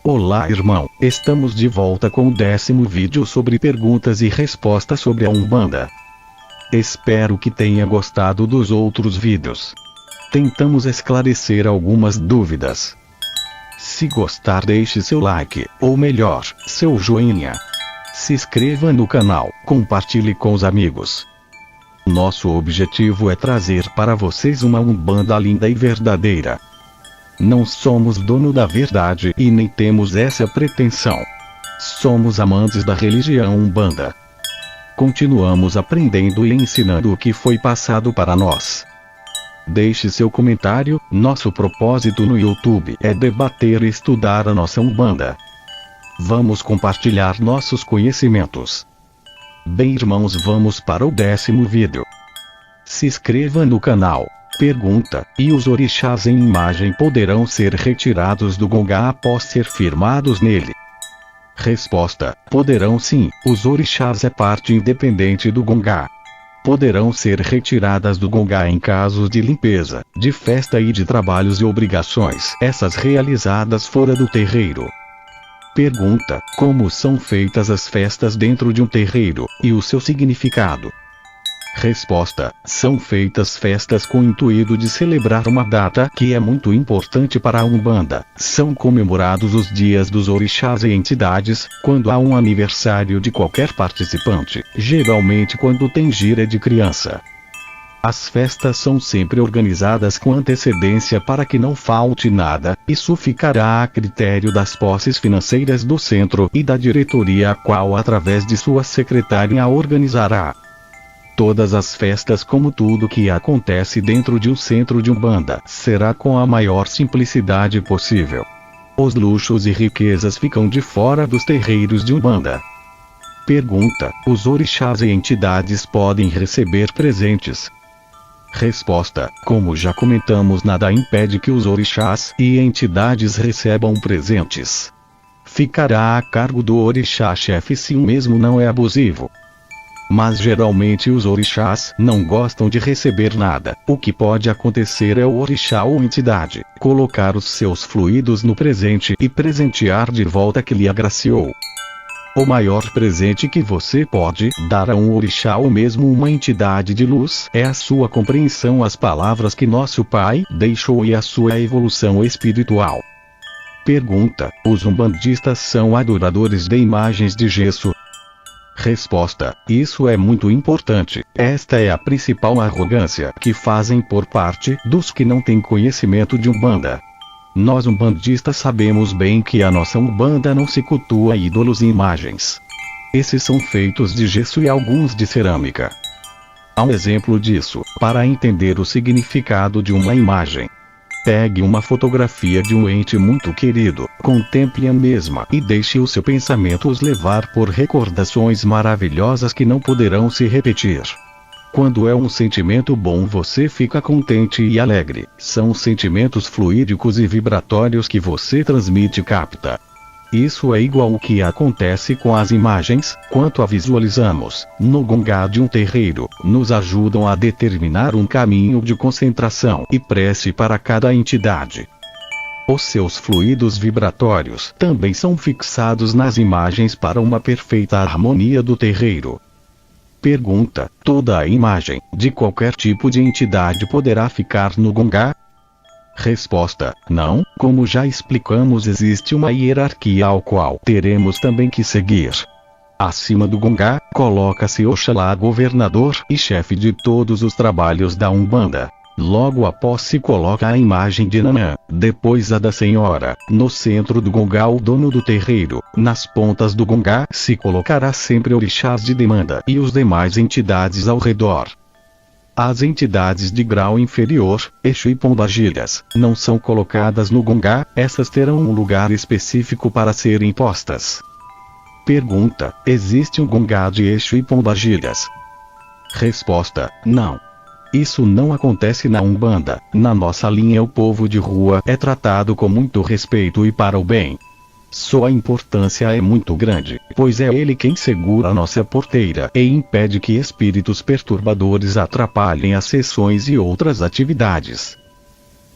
Olá irmão, estamos de volta com o 10º vídeo sobre perguntas e respostas sobre a Umbanda. Espero que tenha gostado dos outros vídeos. Tentamos esclarecer algumas dúvidas. Se gostar, deixe seu like, ou melhor, seu joinha. Se inscreva no canal, compartilhe com os amigos. Nosso objetivo é trazer para vocês uma Umbanda linda e verdadeira. Não somos dono da verdade e nem temos essa pretensão. Somos amantes da religião Umbanda. Continuamos aprendendo e ensinando o que foi passado para nós. Deixe seu comentário, nosso propósito no YouTube é debater e estudar a nossa Umbanda. Vamos compartilhar nossos conhecimentos. Bem irmãos, vamos para o 10º vídeo. Se inscreva no canal. Pergunta: e os orixás em imagem poderão ser retirados do Gongá após ser firmados nele? Resposta: poderão sim, os orixás é parte independente do Gongá. Poderão ser retiradas do Gongá em casos de limpeza, de festa e de trabalhos e obrigações, essas realizadas fora do terreiro. Pergunta: como são feitas as festas dentro de um terreiro, e o seu significado? Resposta: são feitas festas com o intuito de celebrar uma data que é muito importante para a Umbanda. São comemorados os dias dos orixás e entidades, quando há um aniversário de qualquer participante, geralmente quando tem gira de criança. As festas são sempre organizadas com antecedência para que não falte nada, isso ficará a critério das posses financeiras do centro e da diretoria, a qual através de sua secretária a organizará. Todas as festas, como tudo que acontece dentro de um centro de Umbanda, será com a maior simplicidade possível. Os luxos e riquezas ficam de fora dos terreiros de Umbanda. Pergunta: os orixás e entidades podem receber presentes? Resposta: como já comentamos, nada impede que os orixás e entidades recebam presentes. Ficará a cargo do orixá-chefe se o mesmo não é abusivo. Mas geralmente os orixás não gostam de receber nada. O que pode acontecer é o orixá ou entidade colocar os seus fluidos no presente e presentear de volta que lhe agraciou. O maior presente que você pode dar a um orixá ou mesmo uma entidade de luz é a sua compreensão às palavras que nosso Pai deixou e a sua evolução espiritual. Pergunta: os umbandistas são adoradores de imagens de gesso? Resposta: isso é muito importante. Esta é a principal arrogância que fazem por parte dos que não têm conhecimento de Umbanda. Nós umbandistas sabemos bem que a nossa Umbanda não se cultua ídolos e imagens. Esses são feitos de gesso e alguns de cerâmica. Há um exemplo disso, para entender o significado de uma imagem. Pegue uma fotografia de um ente muito querido, contemple a mesma e deixe o seu pensamento os levar por recordações maravilhosas que não poderão se repetir. Quando é um sentimento bom, você fica contente e alegre. São sentimentos fluídicos e vibratórios que você transmite e capta. Isso é igual ao que acontece com as imagens, quanto a visualizamos, no Gongá de um terreiro, nos ajudam a determinar um caminho de concentração e prece para cada entidade. Os seus fluidos vibratórios também são fixados nas imagens para uma perfeita harmonia do terreiro. Pergunta: toda a imagem, de qualquer tipo de entidade poderá ficar no Gongá? Resposta: não, como já explicamos, existe uma hierarquia ao qual teremos também que seguir. Acima do Gongá, coloca-se Oxalá, governador e chefe de todos os trabalhos da Umbanda. Logo após se coloca a imagem de Nanã, depois a da Senhora. No centro do Gongá, o dono do terreiro. Nas pontas do Gongá se colocará sempre orixás de demanda e os demais entidades ao redor. As entidades de grau inferior, Exu e Pombagiras, não são colocadas no Gongá, essas terão um lugar específico para serem postas. Pergunta: existe um Gongá de Exu e Pombagiras? Resposta: não. Isso não acontece na Umbanda. Na nossa linha, o povo de rua é tratado com muito respeito e para o bem. Sua importância é muito grande, pois é ele quem segura a nossa porteira e impede que espíritos perturbadores atrapalhem as sessões e outras atividades.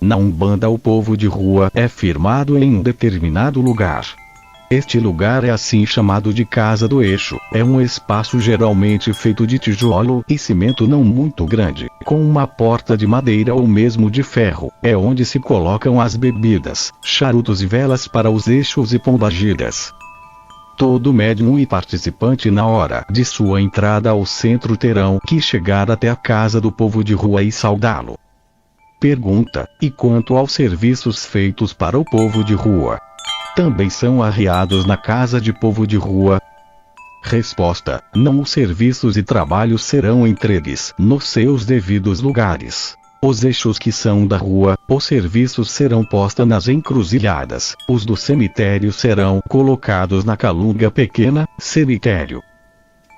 Na Umbanda, o povo de rua é firmado em um determinado lugar. Este lugar é assim chamado de Casa do Exu. É um espaço geralmente feito de tijolo e cimento não muito grande, com uma porta de madeira ou mesmo de ferro. É onde se colocam as bebidas, charutos e velas para os Exus e pombagiras. Todo médium e participante na hora de sua entrada ao centro terão que chegar até a casa do povo de rua e saudá-lo. Pergunta: e quanto aos serviços feitos para o povo de rua? Também são arriados na casa de povo de rua? Resposta: não, os serviços e trabalhos serão entregues nos seus devidos lugares. Os Exus que são da rua, os serviços serão postos nas encruzilhadas, os do cemitério serão colocados na calunga pequena, cemitério.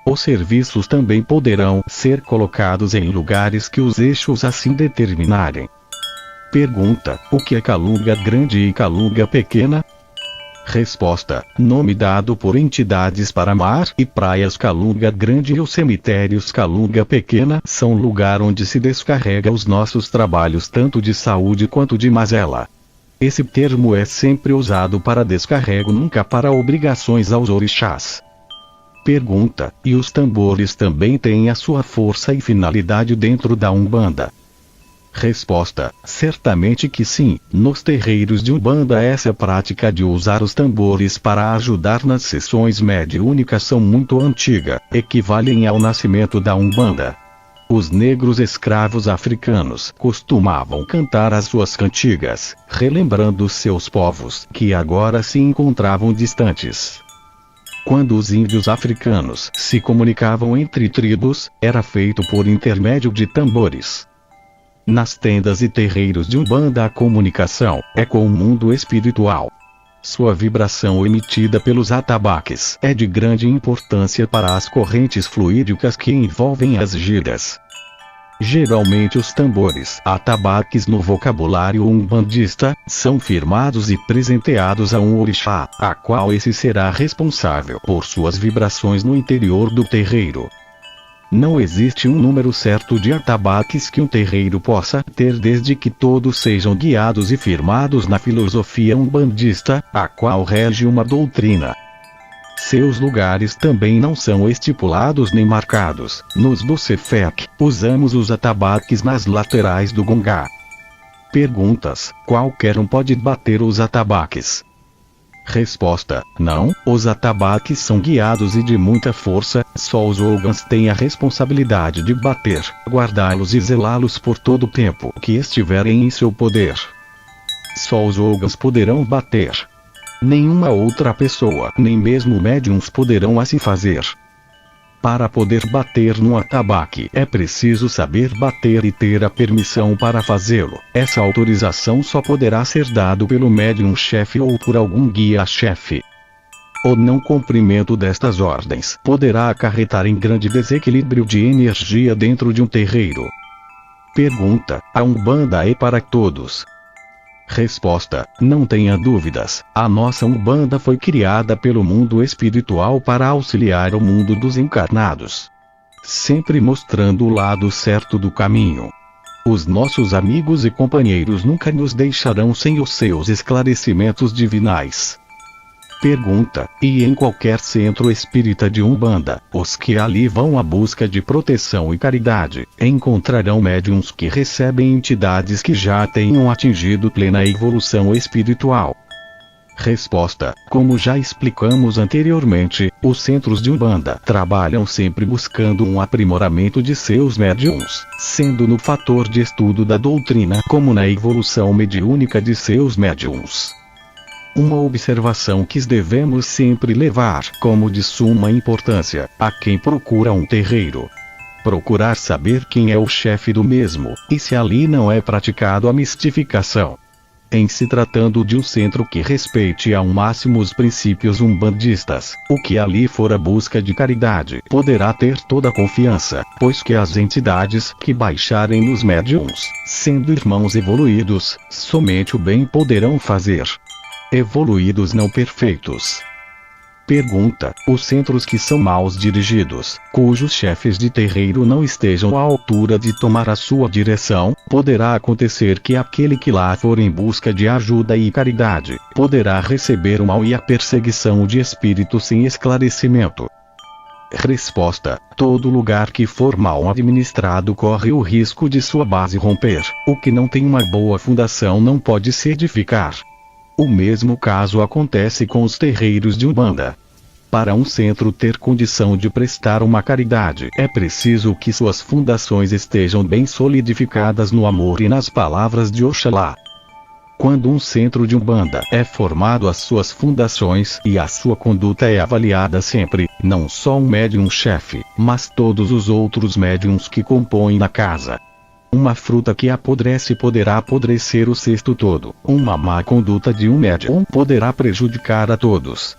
Os serviços também poderão ser colocados em lugares que os Exus assim determinarem. Pergunta: o que é calunga grande e calunga pequena? Resposta: nome dado por entidades para mar e praias. Calunga grande e os cemitérios calunga pequena são lugar onde se descarrega os nossos trabalhos tanto de saúde quanto de mazela. Esse termo é sempre usado para descarrego, nunca para obrigações aos orixás. Pergunta: e os tambores também têm a sua força e finalidade dentro da Umbanda? Resposta: certamente que sim. Nos terreiros de Umbanda, essa prática de usar os tambores para ajudar nas sessões mediúnicas são muito antiga, equivalem ao nascimento da Umbanda. Os negros escravos africanos costumavam cantar as suas cantigas, relembrando seus povos que agora se encontravam distantes. Quando os índios africanos se comunicavam entre tribos, era feito por intermédio de tambores. Nas tendas e terreiros de Umbanda, a comunicação é com o mundo espiritual. Sua vibração emitida pelos atabaques é de grande importância para as correntes fluídicas que envolvem as giras. Geralmente os tambores, atabaques no vocabulário umbandista, são firmados e presenteados a um orixá, a qual esse será responsável por suas vibrações no interior do terreiro. Não existe um número certo de atabaques que um terreiro possa ter, desde que todos sejam guiados e firmados na filosofia umbandista, a qual rege uma doutrina. Seus lugares também não são estipulados nem marcados. Nos Bucefec, usamos os atabaques nas laterais do gongá. Perguntas: qualquer um pode bater os atabaques? Resposta: não, os atabaques são guiados e de muita força, só os ogãs têm a responsabilidade de bater, guardá-los e zelá-los por todo o tempo que estiverem em seu poder. Só os ogãs poderão bater. Nenhuma outra pessoa, nem mesmo médiuns, poderão assim fazer. Para poder bater no atabaque, é preciso saber bater e ter a permissão para fazê-lo. Essa autorização só poderá ser dado pelo médium-chefe ou por algum guia-chefe. O não cumprimento destas ordens poderá acarretar em grande desequilíbrio de energia dentro de um terreiro. Pergunta: a Umbanda é para todos? Resposta: não tenha dúvidas, a nossa Umbanda foi criada pelo mundo espiritual para auxiliar o mundo dos encarnados, sempre mostrando o lado certo do caminho. Os nossos amigos e companheiros nunca nos deixarão sem os seus esclarecimentos divinais. Pergunta: e em qualquer centro espírita de Umbanda, os que ali vão à busca de proteção e caridade, encontrarão médiuns que recebem entidades que já tenham atingido plena evolução espiritual? Resposta: como já explicamos anteriormente, os centros de Umbanda trabalham sempre buscando um aprimoramento de seus médiuns, sendo no fator de estudo da doutrina como na evolução mediúnica de seus médiuns. Uma observação que devemos sempre levar como de suma importância a quem procura um terreiro: procurar saber quem é o chefe do mesmo, e se ali não é praticado a mistificação. Em se tratando de um centro que respeite ao máximo os princípios umbandistas, o que ali for a busca de caridade poderá ter toda a confiança, pois que as entidades que baixarem nos médiuns, sendo irmãos evoluídos, somente o bem poderão fazer. Evoluídos não perfeitos. Pergunta: os centros que são mal dirigidos, cujos chefes de terreiro não estejam à altura de tomar a sua direção, poderá acontecer que aquele que lá for em busca de ajuda e caridade, poderá receber o mal e a perseguição de espíritos sem esclarecimento. Resposta: todo lugar que for mal administrado corre o risco de sua base romper. O que não tem uma boa fundação não pode se edificar. O mesmo caso acontece com os terreiros de Umbanda. Para um centro ter condição de prestar uma caridade, é preciso que suas fundações estejam bem solidificadas no amor e nas palavras de Oxalá. Quando um centro de Umbanda é formado, as suas fundações e a sua conduta é avaliada sempre, não só um médium-chefe, mas todos os outros médiums que compõem a casa. Uma fruta que apodrece poderá apodrecer o cesto todo. Uma má conduta de um médium poderá prejudicar a todos.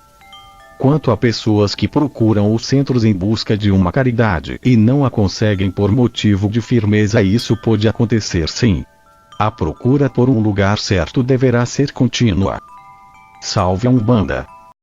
Quanto a pessoas que procuram os centros em busca de uma caridade e não a conseguem por motivo de firmeza, isso pode acontecer sim. A procura por um lugar certo deverá ser contínua. Salve a Umbanda!